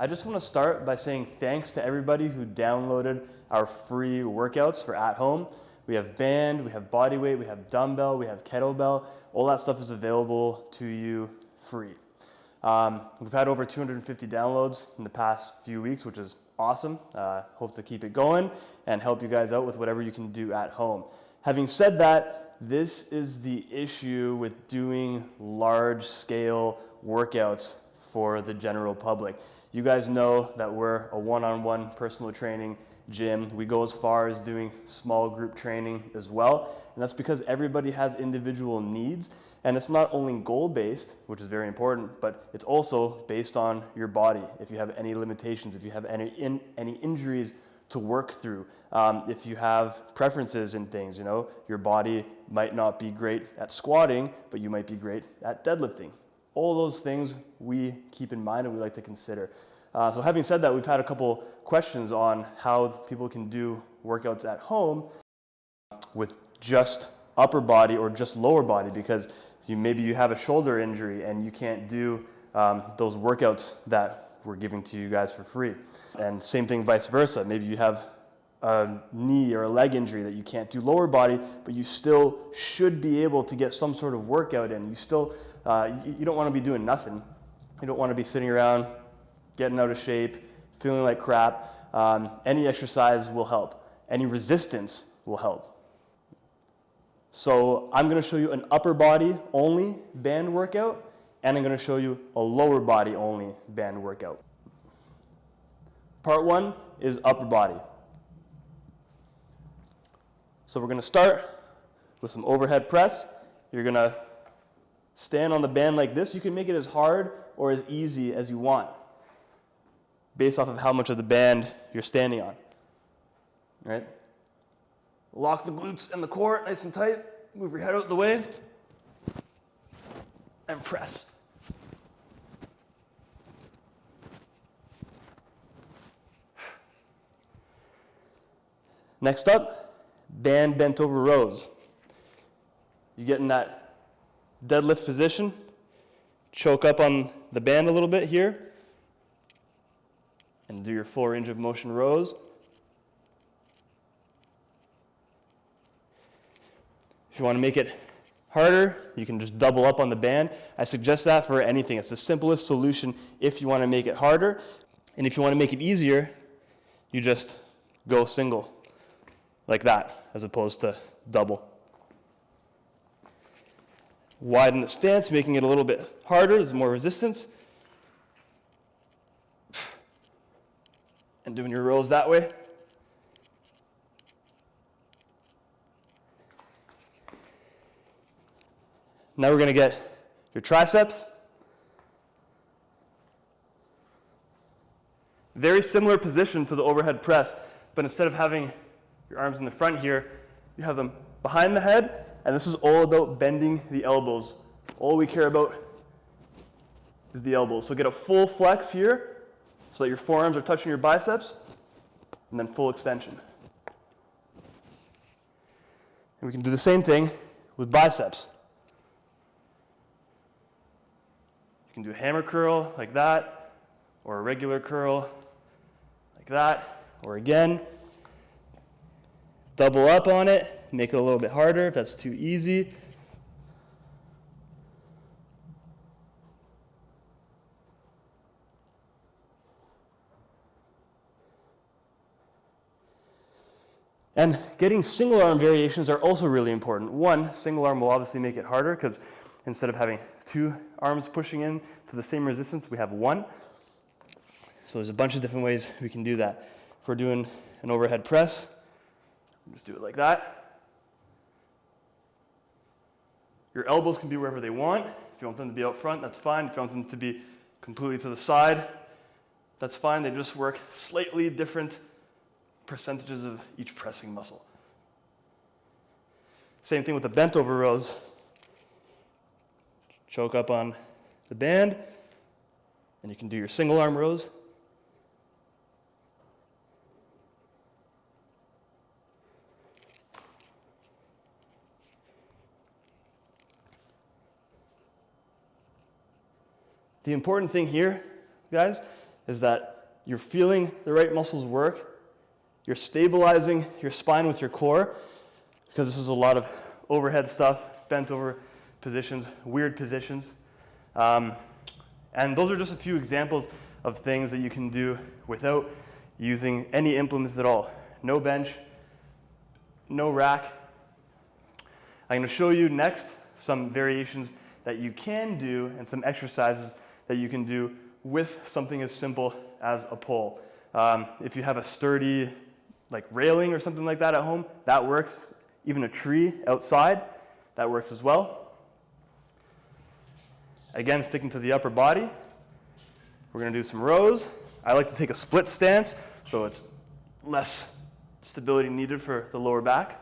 I just want to start by saying thanks to everybody who downloaded our free workouts for at home. We have band, we have body weight, we have dumbbell, we have kettlebell. All that stuff is available to you free. We've had over 250 downloads in the past few weeks, which is awesome. Hope to keep it going and help you guys out with whatever you can do at home. Having said that, this is the issue with doing large scale workouts for the general public. You guys know that we're a one-on-one personal training gym. We go as far as doing small group training as well. And that's because everybody has individual needs. And it's not only goal-based, which is very important, but it's also based on your body. If you have any limitations, if you have any injuries to work through, if you have preferences in things, you know, your body might not be great at squatting, but you might be great at deadlifting. All those things we keep in mind and we like to consider. So having said that, we've had a couple questions on how people can do workouts at home with just upper body or just lower body, because maybe you have a shoulder injury and you can't do those workouts that we're giving to you guys for free. And same thing vice versa. Maybe you have a knee or a leg injury that you can't do lower body, but you still should be able to get some sort of workout in. You still, you don't want to be doing nothing. You don't want to be sitting around getting out of shape, feeling like crap. Any exercise will help. Any resistance will help. So I'm going to show you an upper body only band workout, and I'm going to show you a lower body only band workout. Part one is upper body. So we're going to start with some overhead press. You're going to stand on the band like this. You can make it as hard or as easy as you want, based off of how much of the band you're standing on. Right? Lock the glutes and the core nice and tight. Move your head out the way. And press. Next up, band bent over rows. You get in that deadlift position. Choke up on the band a little bit here. And do your full range of motion rows. If you want to make it harder, you can just double up on the band. I suggest that for anything. It's the simplest solution if you want to make it harder. And if you want to make it easier, you just go single, like that, as opposed to double. Widen the stance, making it a little bit harder. There's more resistance. And doing your rows that way. Now we're going to get your triceps. Very similar position to the overhead press, but instead of having your arms in the front here, you have them behind the head, and this is all about bending the elbows. All we care about is the elbows. So get a full flex here so that your forearms are touching your biceps, and then full extension. And we can do the same thing with biceps. You can do a hammer curl like that, or a regular curl like that, or again, double up on it, make it a little bit harder if that's too easy. And getting single arm variations are also really important. One, single arm will obviously make it harder because instead of having two arms pushing in to the same resistance, we have one. So there's a bunch of different ways we can do that. If we're doing an overhead press, just do it like that. Your elbows can be wherever they want. If you want them to be out front, that's fine. If you want them to be completely to the side, that's fine. They just work slightly different percentages of each pressing muscle. Same thing with the bent over rows. Choke up on the band, and you can do your single arm rows. The important thing here, guys, is that you're feeling the right muscles work, you're stabilizing your spine with your core, because this is a lot of overhead stuff, bent over positions, weird positions. And those are just a few examples of things that you can do without using any implements at all. No bench, no rack. I'm going to show you next some variations that you can do and some exercises that you can do with something as simple as a pole. If you have a sturdy like railing or something like that at home, that works. Even a tree outside, that works as well. Again, sticking to the upper body, we're going to do some rows. I like to take a split stance, so it's less stability needed for the lower back.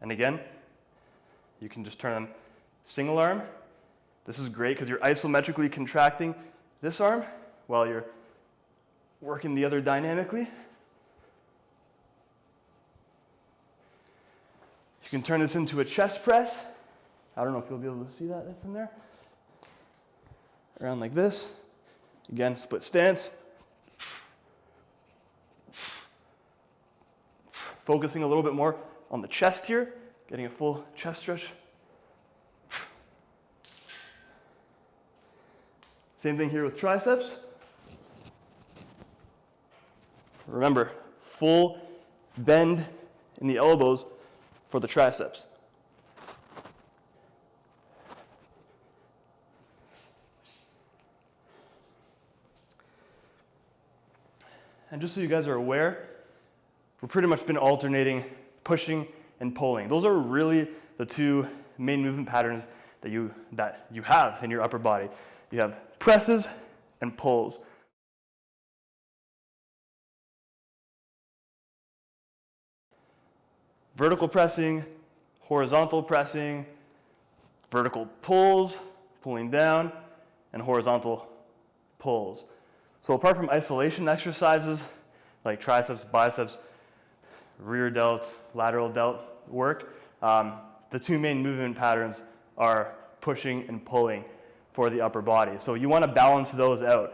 And again, you can just turn them single arm. This is great because you're isometrically contracting this arm while you're working the other dynamically. You can turn this into a chest press. I don't know if you'll be able to see that from there. Around like this. Again, split stance. Focusing a little bit more on the chest here, getting a full chest stretch. Same thing here with triceps. Remember, full bend in the elbows for the triceps. And just so you guys are aware, we've pretty much been alternating pushing and pulling. Those are really the two main movement patterns that you have in your upper body. You have presses and pulls. Vertical pressing, horizontal pressing, vertical pulls, pulling down, and horizontal pulls. So apart from isolation exercises like triceps, biceps, rear delt, lateral delt work, the two main movement patterns are pushing and pulling for the upper body. So you want to balance those out.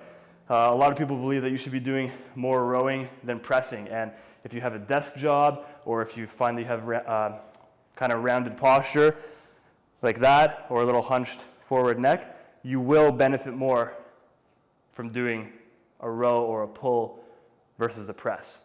A lot of people believe that you should be doing more rowing than pressing, and if you have a desk job or if you find that you have kind of rounded posture like that or a little hunched forward neck, you will benefit more from doing a row or a pull versus a press.